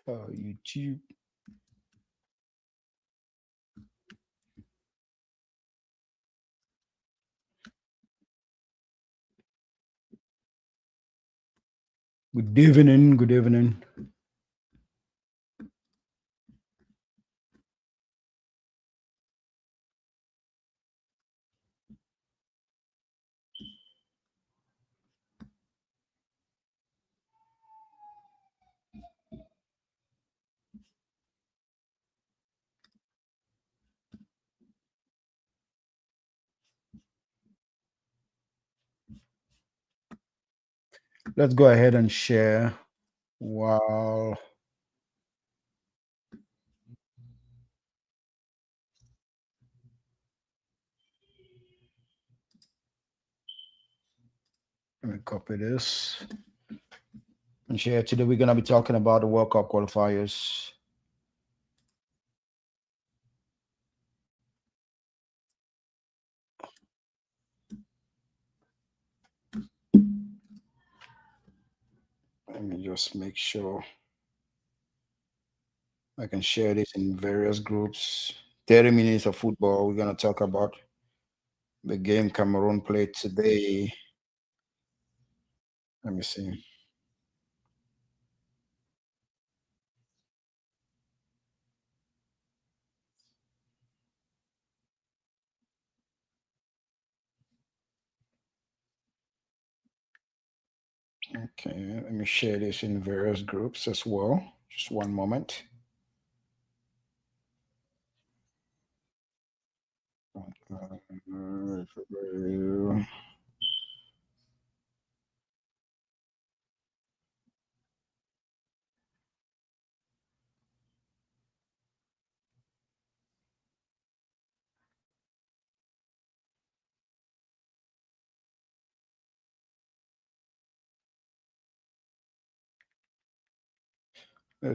YouTube. Good evening. Good evening. Let's go ahead and share. While let me copy this and share. Today we're gonna be talking about the World Cup qualifiers. Let me just make sure I can share this in various groups. 30 minutes of football. We're gonna talk about the game Cameroon played today. Let me see. Okay, let me share this in various groups as well. Just one moment.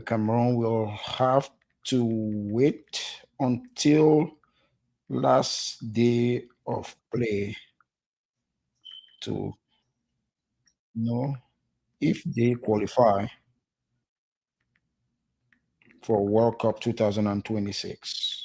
Cameroon will have to wait until last day of play to know if they qualify for World Cup 2026.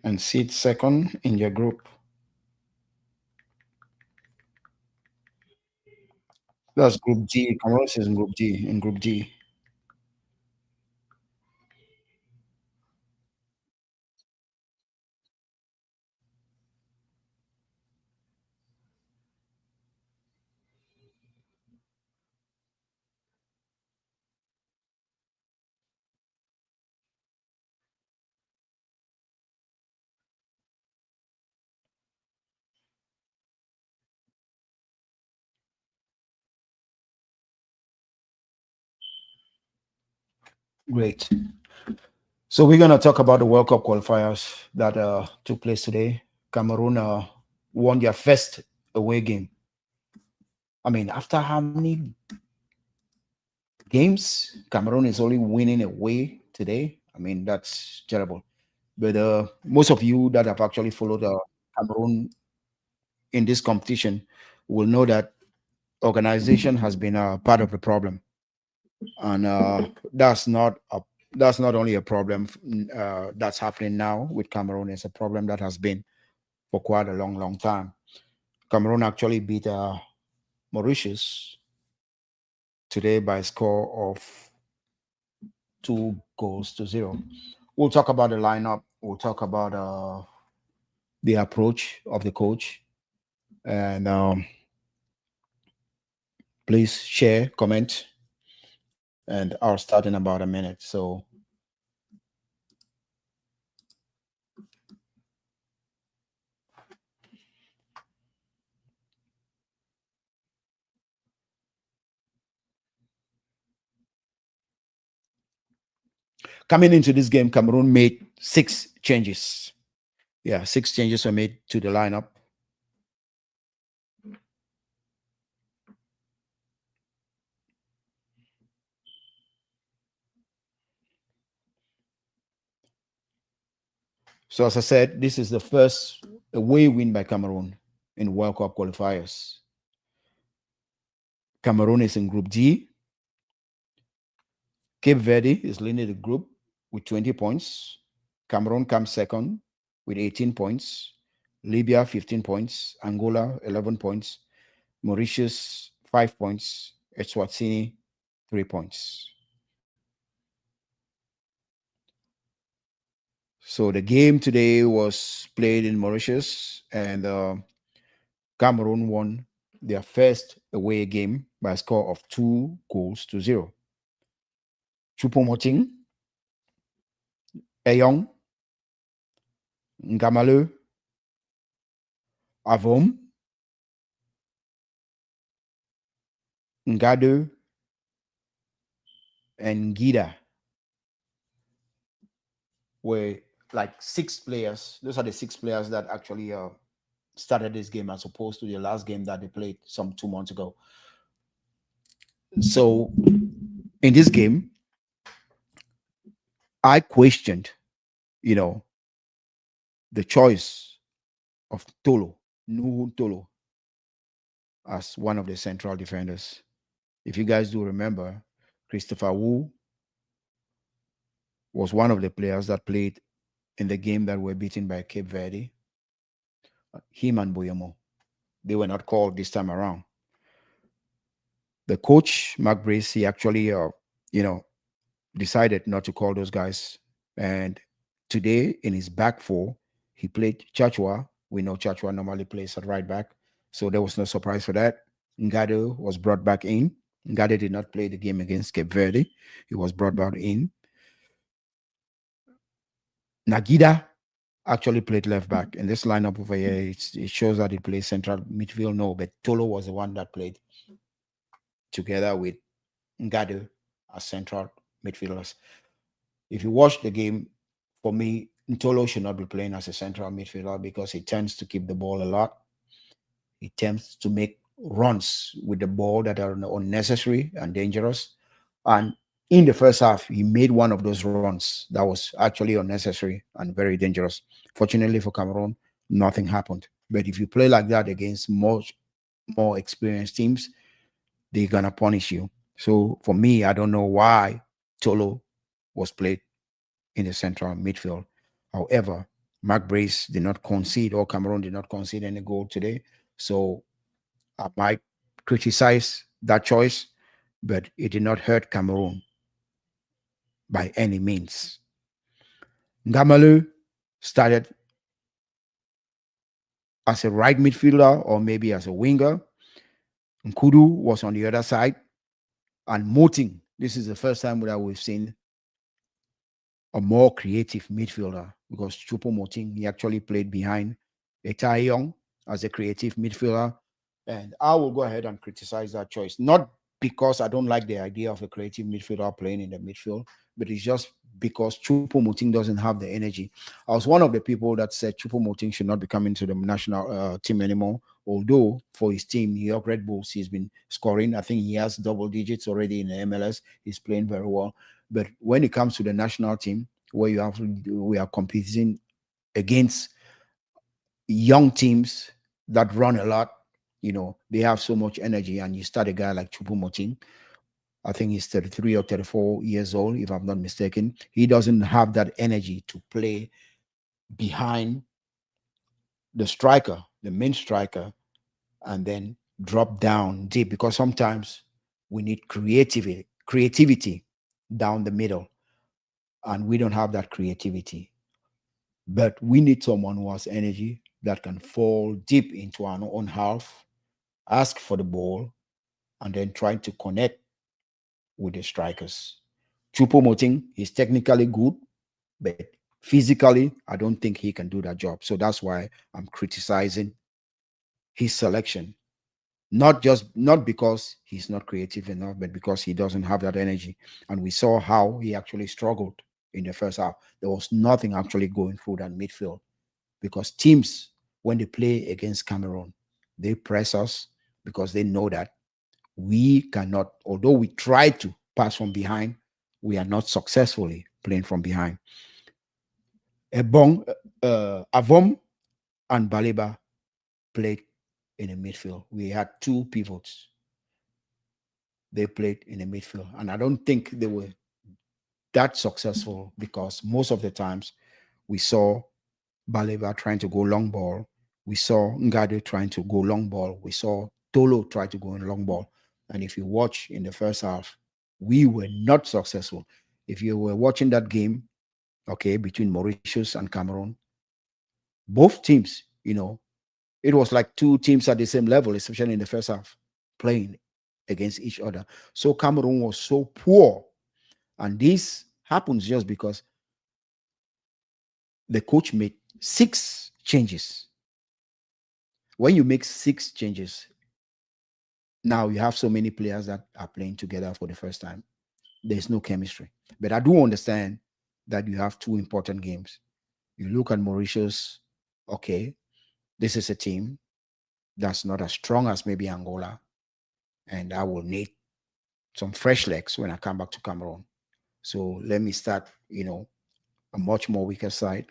And sit second in your group. That's Group G. Cameroon is in Group D. In Group D. Great. So we're gonna talk about the World Cup qualifiers that took place today. Cameroon won their first away game. I mean, after how many games? Cameroon is only winning away today. I mean, that's terrible. But most of you that have actually followed Cameroon in this competition will know that organization has been part of the problem, and that's not only a problem that's happening now with Cameroon. It's a problem that has been for quite a long, long time. Cameroon actually beat Mauritius today by a score of 2 goals to 0. We'll talk about the lineup. We'll talk about the approach of the coach, and please share, comment, and I'll start in about a minute. So Coming into this game, Cameroon made 6 changes. Yeah, 6 changes were made to the lineup. So as I said, this is the first away win by Cameroon in World Cup qualifiers. Cameroon is in Group D. Cape Verde is leading the group with 20 points. Cameroon comes second with 18 points. Libya, 15 points. Angola, 11 points. Mauritius, 5 points. Eswatini, 3 points. So the game today was played in Mauritius, and Cameroon won their first away game by a score of 2 goals to 0. Choupo-Moting, Eyong, Ngamale, Avom, Ngade, and Gida were like 6 players. Those are the 6 players that actually started this game as opposed to the last game that they played some 2 months ago. So in this game, I questioned, you know, the choice of Tolo, Nuhu Tolo, as one of the central defenders. If you guys do remember, Christopher Wu was one of the players that played in the game that were beaten by Cape Verde. Him and Boyamo, they were not called this time around. The coach, Mark Brace, he actually, you know, decided not to call those guys. And today, in his back four, he played Chachua. We know Chachua normally plays at right back, so there was no surprise for that. Ngado was brought back in. Ngado did not play the game against Cape Verde. He was brought back in. Nagida actually played left back. In this lineup over here, it shows that he plays central midfield. No, but Tolo was the one that played together with Ngado as central midfielders. If you watch the game, for me, Ntolo should not be playing as a central midfielder because he tends to keep the ball a lot. He tends to make runs with the ball that are unnecessary and dangerous. And in the first half, he made one of those runs that was actually unnecessary and very dangerous. Fortunately for Cameroon, nothing happened. But if you play like that against more experienced teams, they're gonna punish you. So for me, I don't know why Tolo was played in the central midfield. However, Mark Brace did not concede, or Cameroon did not concede any goal today. So I might criticize that choice, but it did not hurt Cameroon by any means. Ngamalu started as a right midfielder or maybe as a winger. Nkudu was on the other side. And Moting, this is the first time that we've seen a more creative midfielder because Chupo Moting, he actually played behind Young as a creative midfielder. And I will go ahead and criticize that choice. Not because I don't like the idea of a creative midfielder playing in the midfield, but it's just because Chupo Moting doesn't have the energy. I was one of the people that said Chupo Moting should not be coming to the national team anymore. Although for his team, New York Red Bulls, he's been scoring. I think he has double digits already in the MLS. He's playing very well. But when it comes to the national team, where we are competing against young teams that run a lot, they have so much energy, and you start a guy like Chupomoting. I think he's 33 or 34 years old, if I'm not mistaken. He doesn't have that energy to play behind the striker, the main striker, and then drop down deep because sometimes we need creativity down the middle, and we don't have that creativity. But we need someone who has energy that can fall deep into our own half, ask for the ball, and then try to connect with the strikers. Chupo Moting is technically good, but physically, I don't think he can do that job. So that's why I'm criticizing his selection. Not because he's not creative enough, but because he doesn't have that energy. And we saw how he actually struggled in the first half. There was nothing actually going through that midfield because teams, when they play against Cameroon, they press us because they know that we cannot, although we try to pass from behind, we are not successfully playing from behind. Ebong, Avom, and Baleba played in the midfield. We had two pivots. They played in the midfield, and I don't think they were that successful because most of the times we saw Baleba trying to go long ball. We saw Ngade trying to go long ball. We saw Tolo try to go in long ball. And if you watch in the first half, we were not successful. If you were watching that game, okay, between Mauritius and Cameroon, both teams, it was like two teams at the same level, especially in the first half, playing against each other. So Cameroon was so poor. And this happens just because the coach made 6 changes. When you make 6 changes, now you have so many players that are playing together for the first time. There's no chemistry. But I do understand that you have two important games. You look at Mauritius, okay, this is a team that's not as strong as maybe Angola, and I will need some fresh legs when I come back to Cameroon. So let me start, a much more weaker side.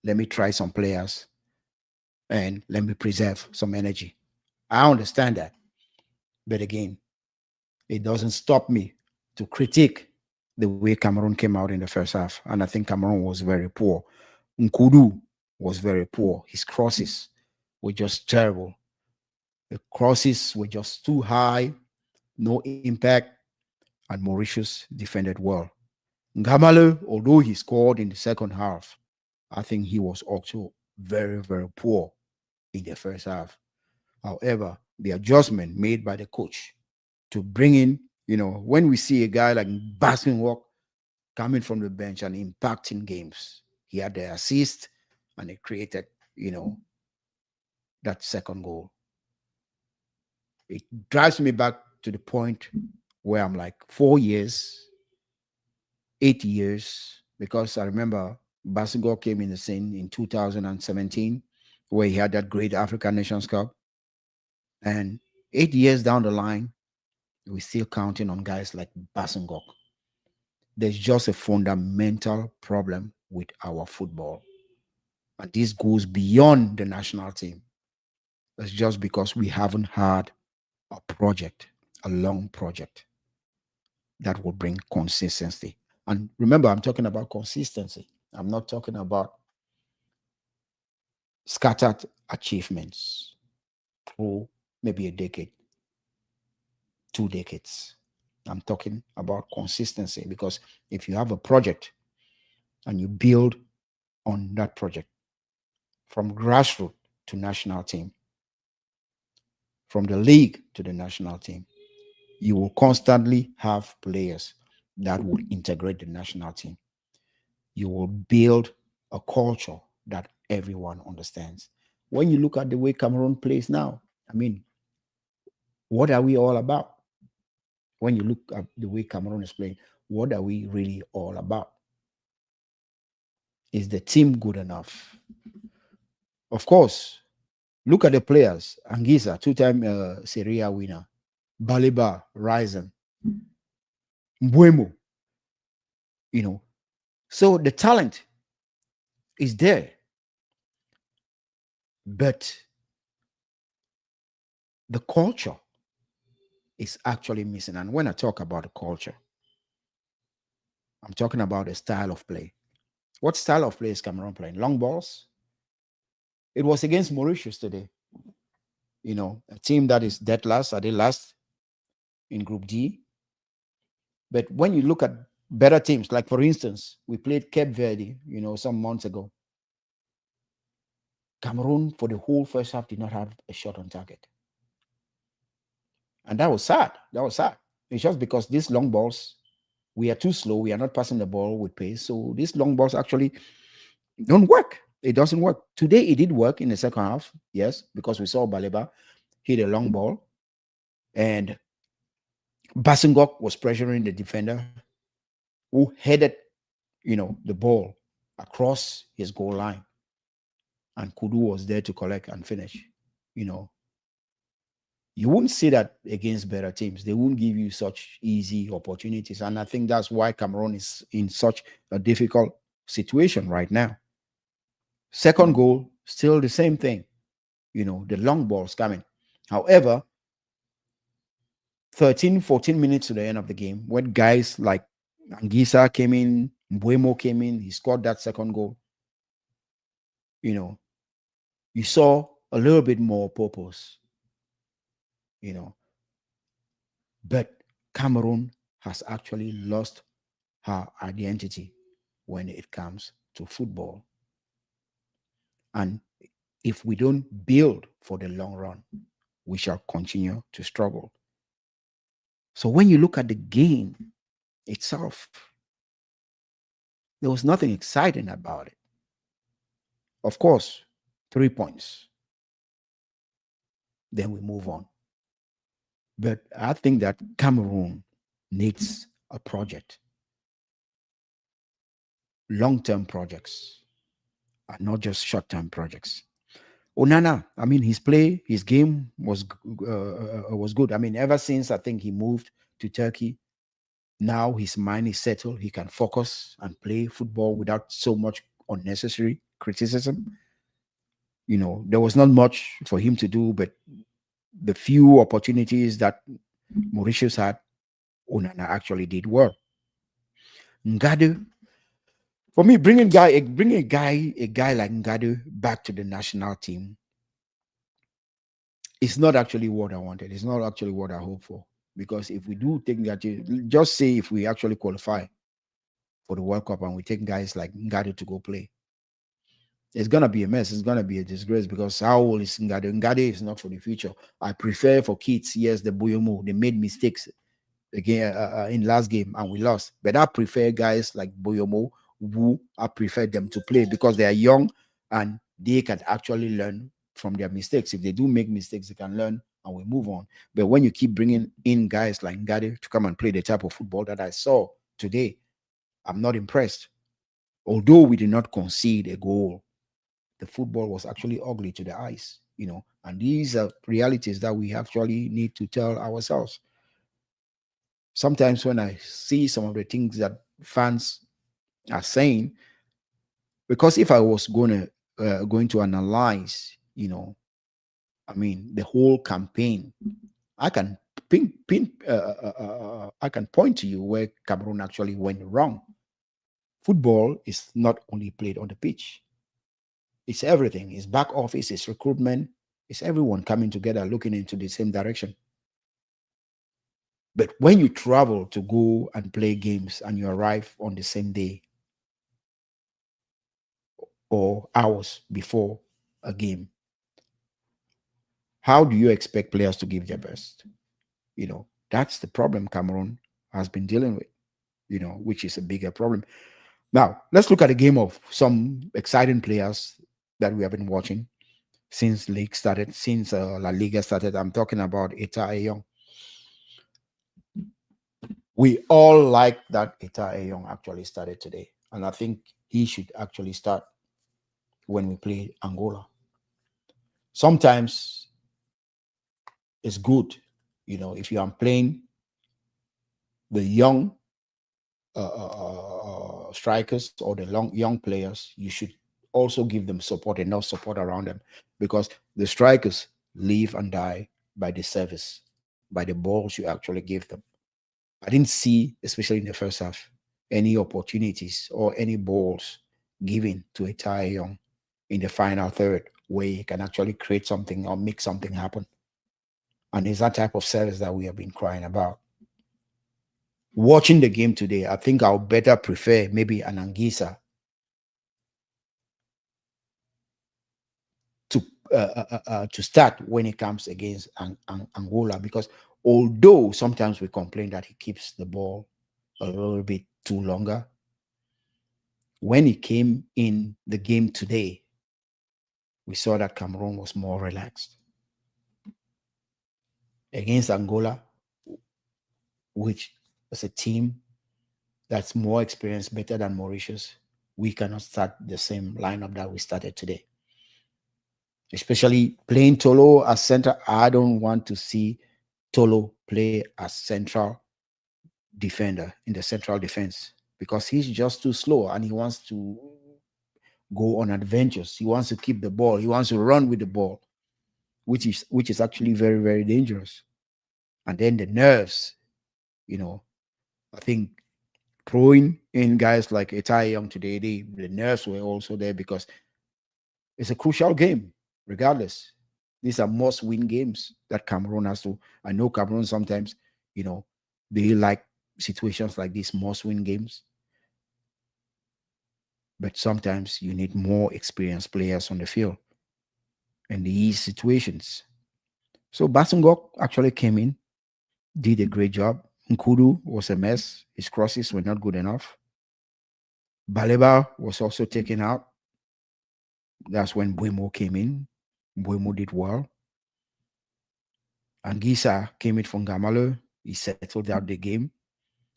Let me try some players and let me preserve some energy. I understand that. But again, it doesn't stop me to critique the way Cameroon came out in the first half. And I think Cameroon was very poor. Nkudu was very poor. His crosses were just terrible. The crosses were just too high, no impact, and Mauritius defended well. Ngamale, although he scored in the second half, I think he was also very, very poor in the first half. However, the adjustment made by the coach to bring in, when we see a guy like Walk coming from the bench and impacting games, he had the assist and he created, that second goal. It drives me back to the point where I'm like 4 years, 8 years, because I remember Basigor came in the scene in 2017, where he had that great African Nations Cup. And 8 years down the line, we're still counting on guys like Basingok. There's just a fundamental problem with our football. And this goes beyond the national team. It's just because we haven't had a project, a long project that will bring consistency. And remember, I'm talking about consistency. I'm not talking about scattered achievements through maybe a decade, 2 decades. I'm talking about consistency because if you have a project and you build on that project from grassroots to national team, from the league to the national team, you will constantly have players that will integrate the national team. You will build a culture that everyone understands. When you look at the way Cameroon plays now, I mean, what are we all about? When you look at the way Cameroon is playing, what are we really all about? Is the team good enough? Of course, look at the players. Anguissa, two-time Serie A winner. Baliba, Ryzen. Mbuemo. So the talent is there. But the culture is actually missing. And when I talk about the culture, I'm talking about the style of play. What style of play is Cameroon playing? Long balls? It was against Mauritius today. A team that is dead last. Are they last in Group D? But when you look at better teams, like for instance, we played Cape Verde, some months ago. Cameroon, for the whole first half, did not have a shot on target. And that was sad. That was sad. It's just because these long balls, we are too slow. We are not passing the ball with pace. So these long balls actually don't work. It doesn't work. Today, it did work in the second half. Yes, because we saw Baleba hit a long ball. And Basingok was pressuring the defender who headed the ball across his goal line, and Kudu was there to collect and finish. You know, you wouldn't see that against better teams. They wouldn't give you such easy opportunities. And I think that's why Cameroon is in such a difficult situation right now. Second goal, still the same thing. The long balls coming. However, 13, 14 minutes to the end of the game, when guys like Angisa came in, Mbuemo came in, he scored that second goal. You saw a little bit more purpose, you know. But Cameroon has actually lost her identity when it comes to football. And if we don't build for the long run, we shall continue to struggle. So when you look at the game itself, there was nothing exciting about it. Of course, 3 points. Then we move on. But I think that Cameroon needs a project. Long-term projects are not just short-term projects. Onana, I mean, his game was good. I mean, ever since I think he moved to Turkey, now his mind is settled. He can focus and play football without so much unnecessary criticism. There was not much for him to do, but the few opportunities that Mauritius had, Onana actually did well. Ngadu, for me, bringing a guy like Ngadu back to the national team, it's not actually what I wanted. It's not actually what I hope for. Because if we do take that, just say if we actually qualify for the World Cup and we take guys like Ngadu to go play, it's gonna be a mess. It's gonna be a disgrace because how old is Ngadu? Ngadu is not for the future. I prefer for kids. Yes, the Buyomo, they made mistakes again in last game and we lost. But I prefer guys like Buyomo, who I prefer them to play because they are young and they can actually learn from their mistakes. If they do make mistakes, they can learn and we move on. But when you keep bringing in guys like Ngade to come and play the type of football that I saw today, I'm not impressed. Although we did not concede a goal, the football was actually ugly to the eyes, and these are realities that we actually need to tell ourselves. Sometimes when I see some of the things that fans are saying, because if I was going to analyze, I mean, the whole campaign, I can I can point to you where Cameroon actually went wrong. Football is not only played on the pitch; it's everything. It's back office, it's recruitment, it's everyone coming together, looking into the same direction. But when you travel to go and play games and you arrive on the same day or hours before a game, how do you expect players to give their best? That's the problem Cameroon has been dealing with, which is a bigger problem. Now, let's look at a game of some exciting players that we have been watching since league started, since La Liga started. I'm talking about Eta Ayong. We all like that Eta Ayong actually started today. And I think he should actually start when we play Angola. Sometimes it's good, if you are playing the young strikers or the young players, you should also give them support, enough support around them, because the strikers live and die by the service, by the balls you actually give them. I didn't see, especially in the first half, any opportunities or any balls given to a Tai Young in the final third where he can actually create something or make something happen. And it's that type of service that we have been crying about. Watching the game today, I think I'll better prefer maybe an Angisa to start when it comes against Angola, because although sometimes we complain that he keeps the ball a little bit too longer, when he came in the game today, we saw that Cameroon was more relaxed. Against Angola, which is a team that's more experienced, better than Mauritius, we cannot start the same lineup that we started today. Especially playing Tolo as center, I don't want to see Tolo play as central defender in the central defense because he's just too slow and he wants to go on adventures. He wants to keep the ball. He wants to run with the ball, which is actually very very dangerous. And then the nerves, you know, I think throwing in guys like Etai Young today, the nerves were also there because it's a crucial game, regardless. These are must-win games that Cameroon has to. I know Cameroon sometimes, you know, they like situations like these must-win games, but sometimes you need more experienced players on the field in these situations. So Basungok actually came in, did a great job. Nkudu was a mess. His crosses were not good enough. Baleba was also taken out. That's when Buemo came in. Buemo did well. Angisa came in from Gamalo. He settled out the game.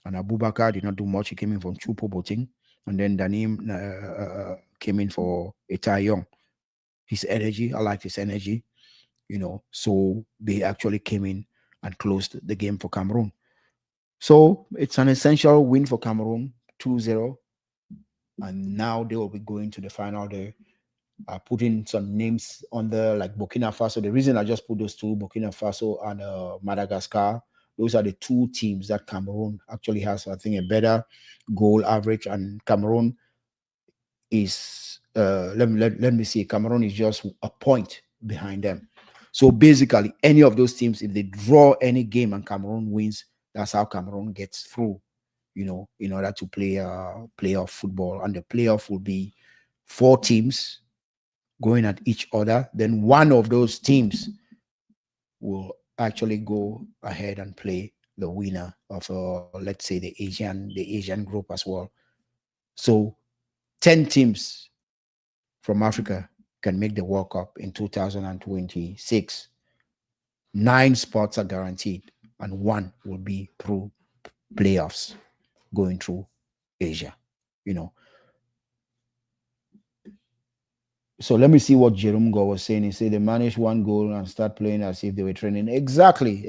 And Abubakar did not do much. He came in from Chupo Boting. And then Danim came in for Etai Young. His energy, I liked his energy, you know. So they actually came in and closed the game for Cameroon. So it's an essential win for Cameroon, 2-0. And now they will be going to the final there. Putting some names on there like Burkina Faso. The reason I just put those two, Burkina Faso and Madagascar, those are the two teams that Cameroon actually has, I think, a better goal average. And Cameroon is, let me see, Cameroon is just a point behind them. So basically, any of those teams, if they draw any game and Cameroon wins, that's how Cameroon gets through, you know, in order to play playoff football. And the playoff will be 4 teams going at each other. Then one of those teams will actually go ahead and play the winner of, let's say, the Asian group as well. So 10 teams from Africa can make the World Cup in 2026. 9 spots are guaranteed, and one will be through playoffs going through Asia. You know, so let me see what Jerome Go was saying. He said they managed one goal and start playing as if they were training. Exactly.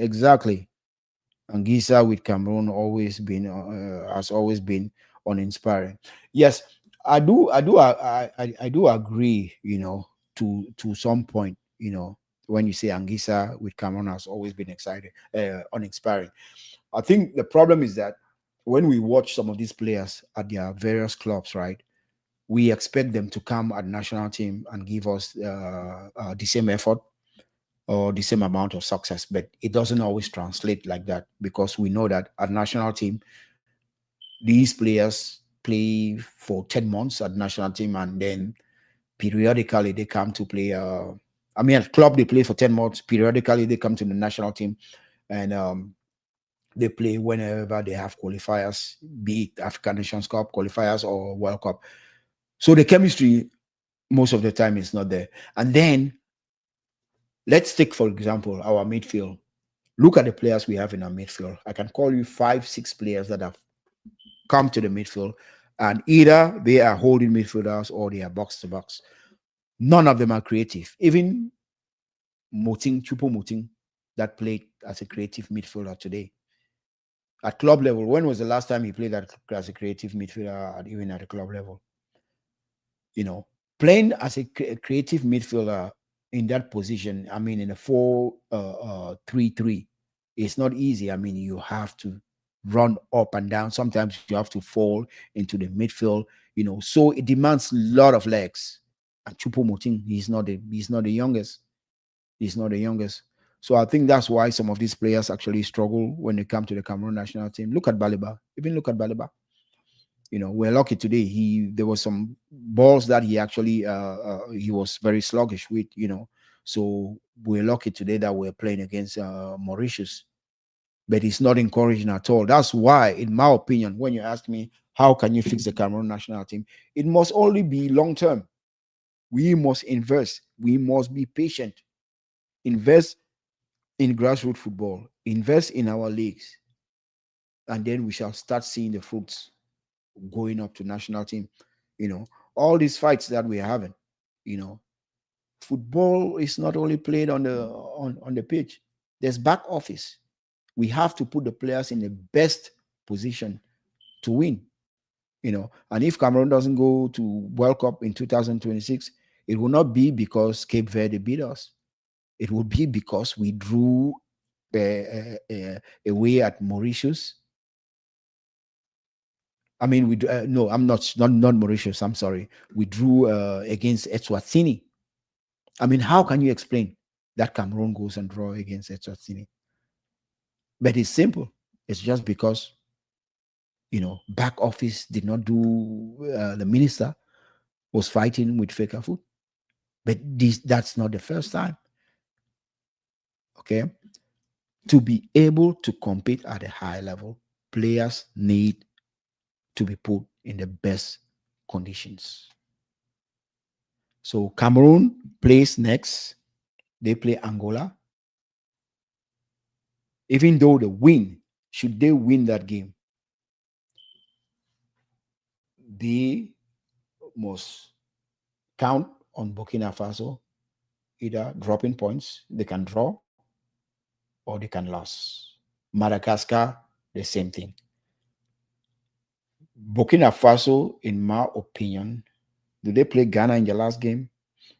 Anguissa with Cameroon has always been uninspiring. Yes, I do agree. You know, to some point. You know, when you say Anguissa with Cameroon has always been uninspiring. I think the problem is that when we watch some of these players at their various clubs, right? We expect them to come at national team and give us the same effort or the same amount of success, but it doesn't always translate like that because we know that at national team, these players play for 10 months at national team and then periodically they come to play. I mean, at club, they play for 10 months. Periodically, they come to the national team and they play whenever they have qualifiers, be it African Nations Cup qualifiers or World Cup. So the chemistry most of the time is not there. And then let's take, for example, our midfield. Look at the players we have in our midfield. I can call you 5, 6 players that have come to the midfield, and either they are holding midfielders or they are box to box. None of them are creative. Even Chupo Moting, that played as a creative midfielder today. At club level, when was the last time he played as a creative midfielder, even at the club level? You know, playing as a creative midfielder in that position, I mean, in a 4-3-3, it's not easy. I mean, you have to run up and down. Sometimes you have to fall into the midfield, you know, so it demands a lot of legs. And Chupo Moting, he's not the youngest. He's not the youngest. So I think that's why some of these players actually struggle when they come to the Cameroon national team. Look at Baliba. Even look at Baliba. You know, we're lucky today. There was some balls that he was very sluggish with. You know, so we're lucky today that we're playing against Mauritius, but it's not encouraging at all. That's why, in my opinion, when you ask me how can you fix the Cameroon national team, it must only be long term. We must invest. We must be patient. Invest in grassroots football. Invest in our leagues, and then we shall start seeing the fruits. going up to national team. You know, all these fights that we're having, you know, football is not only played on the pitch. There's back office. We have to put the players in the best position to win. You know, and if Cameroon doesn't go to World Cup in 2026, it will not be because Cape Verde beat us. It will be because we drew away at Mauritius. I mean, we no, I'm not Mauritius. I'm sorry. We drew against Eswatini. I mean, how can you explain that Cameroon goes and draw against Eswatini? But it's simple. It's just because, you know, back office did not do. The minister was fighting with Fekafu. But that's not the first time. Okay, to be able to compete at a high level, players need to be put in the best conditions. So Cameroon plays next. They play Angola. Even though they win, should they win that game, they must count on Burkina Faso either dropping points, they can draw, or they can lose. Madagascar, the same thing. Burkina Faso, in my opinion, do they play Ghana in the last game?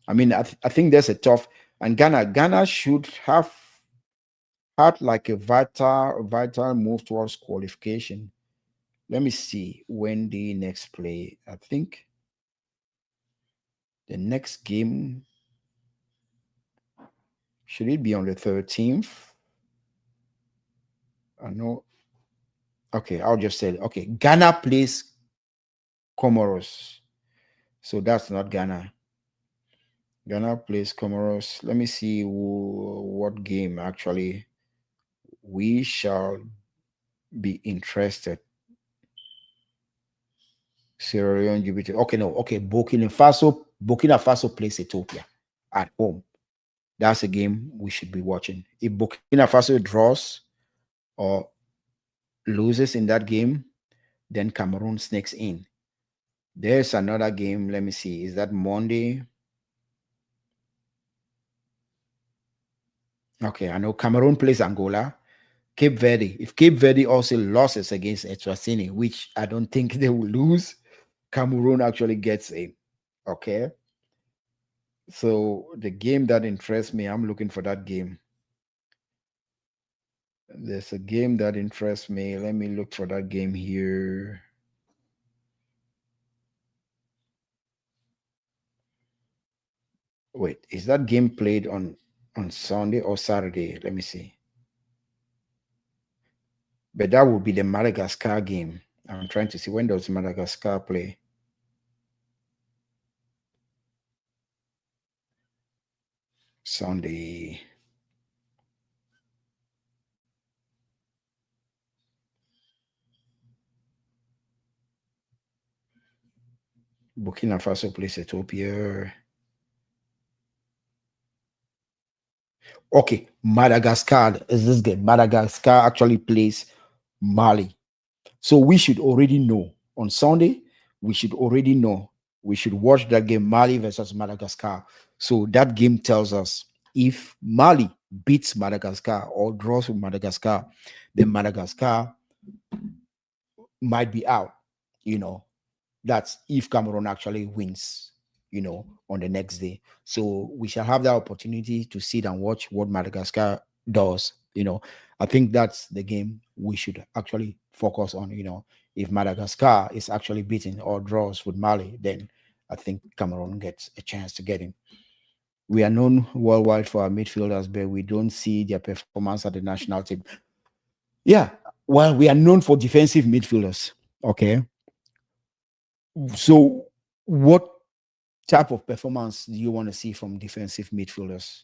I mean, I think there's a tough, and Ghana should have had like a vital move towards qualification. Let me see when the next play. I think the next game, should it be on the 13th? I know. Okay, I'll just say it. Okay, Ghana plays Comoros. So that's not Ghana. Ghana plays Comoros. Let me see what game actually we shall be interested. Sierra Leone, Djibouti. Okay, no. Okay, Burkina Faso. Burkina Faso plays Ethiopia at home. That's a game we should be watching. If Burkina Faso draws or loses in that game, then Cameroon sneaks in. There's another game. Let me see. Is that Monday? Okay, I know Cameroon plays Angola. Cape Verde. If Cape Verde also loses against Eswatini, which I don't think they will lose, Cameroon actually gets in. Okay. So the game that interests me, I'm looking for that game. There's a game that interests me. Let me look for that game here. Wait, is that game played on Sunday or Saturday? Let me see. But that would be the Madagascar game. I'm trying to see when does Madagascar play. Sunday. Burkina Faso plays Ethiopia. Okay, Madagascar is this game. Madagascar actually plays Mali. So we should already know on Sunday, we should already know. We should watch that game, Mali versus Madagascar. So that game tells us if Mali beats Madagascar or draws with Madagascar, then Madagascar might be out. You know, that's if Cameroon actually wins, you know, on the next day. So we shall have that opportunity to sit and watch what Madagascar does. You know, I think that's the game we should actually focus on. You know, if Madagascar is actually beaten or draws with Mali, then I think Cameroon gets a chance to get in. We are known worldwide for our midfielders, but we don't see their performance at the national team. Yeah, well, we are known for defensive midfielders. Okay, so what type of performance do you want to see from defensive midfielders?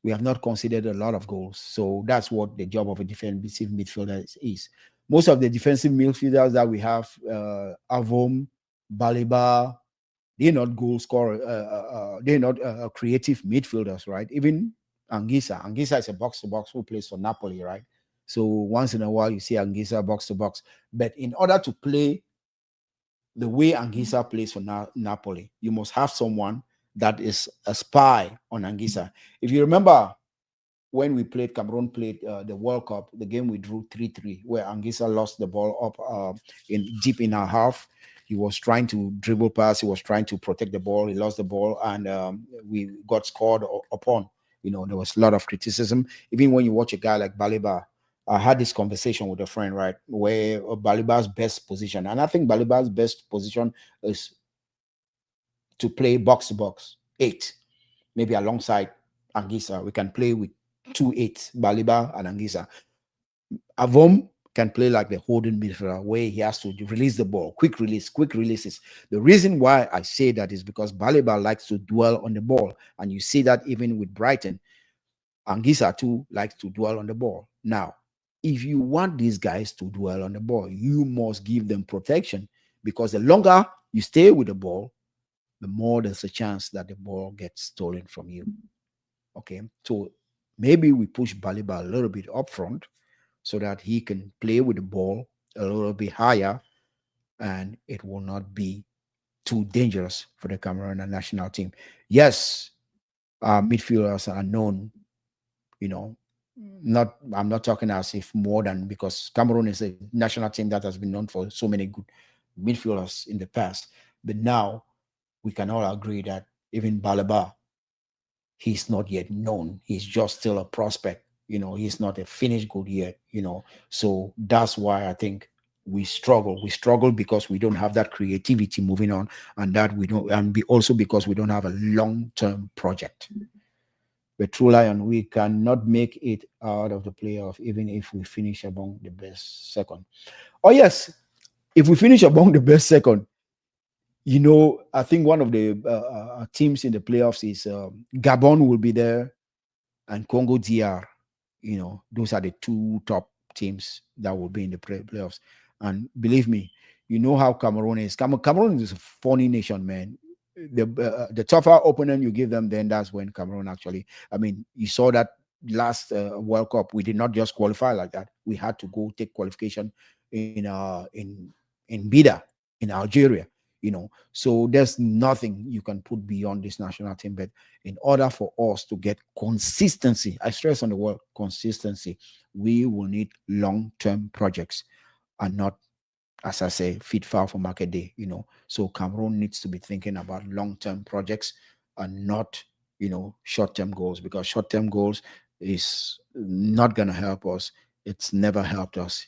We have not considered a lot of goals. So that's what the job of a defensive midfielder is. Most of the defensive midfielders that we have, Avom, Baliba, they're not goal scorer. They're not creative midfielders, right? Even Anguissa. Anguissa is a box-to-box who plays for Napoli, right? So once in a while, you see Anguissa box-to-box. But in order to play the way Anguissa plays for Napoli, you must have someone that is a spy on Anguissa. If you remember when we played, Cameroon played the World Cup, the game we drew 3-3, where Anguissa lost the ball up in deep in our half. He was trying to dribble pass. He was trying to protect the ball. He lost the ball, and we got scored upon. There was a lot of criticism. Even when you watch a guy like Baliba, I had this conversation with a friend, right, where Baliba's best position, and I think Baliba's best position is to play box to box, eight, maybe alongside Anguissa. We can play with 2-8, Baliba and Anguissa. Avom can play like the holding midfielder, where he has to release the ball, quick releases. The reason why I say that is because Baliba likes to dwell on the ball, and you see that even with Brighton. Anguissa too likes to dwell on the ball. Now, if you want these guys to dwell on the ball, you must give them protection, because the longer you stay with the ball, the more there's a chance that the ball gets stolen from you. Okay, so maybe we push Baliba a little bit up front so that he can play with the ball a little bit higher, and it will not be too dangerous for the Cameroon national team. Yes, our midfielders are known, I'm not talking as if more than, because Cameroon is a national team that has been known for so many good midfielders in the past. But now we can all agree that even Baliba, he's not yet known. He's just still a prospect. He's not a finished good yet. So that's why I think we struggle. We struggle because we don't have that creativity moving on, and that we don't, and also because we don't have a long-term project. But True Lion, we cannot make it out of the playoff, even if we finish among the best second. Oh yes, if we finish among the best second, I think one of the teams in the playoffs is Gabon will be there, and Congo DR. Those are the two top teams that will be in the playoffs. And believe me, you know how Cameroon is. Cameroon is a funny nation, man. The tougher opponent you give them, then that's when Cameroon actually. I mean, you saw that last World Cup. We did not just qualify like that. We had to go take qualification in Bida in Algeria. So there's nothing you can put beyond this national team. But in order for us to get consistency, I stress on the word consistency, we will need long-term projects and not, as I say, fit file for market day. So Cameroon needs to be thinking about long-term projects and not, short-term goals, because short-term goals is not going to help us. It's never helped us.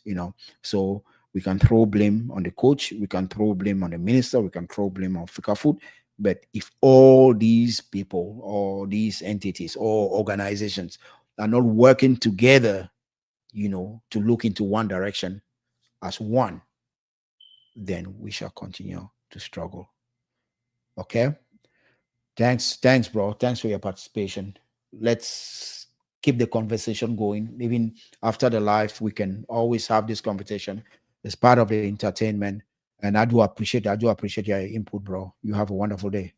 So we can throw blame on the coach, we can throw blame on the minister, we can throw blame on FIFA Food. But if all these people or these entities or organizations are not working together, to look into one direction as one, then we shall continue to struggle. Okay. Thanks, bro. Thanks for your participation. Let's keep the conversation going. Even after the live, we can always have this conversation. It's part of the entertainment. And I do appreciate your input, bro. You have a wonderful day.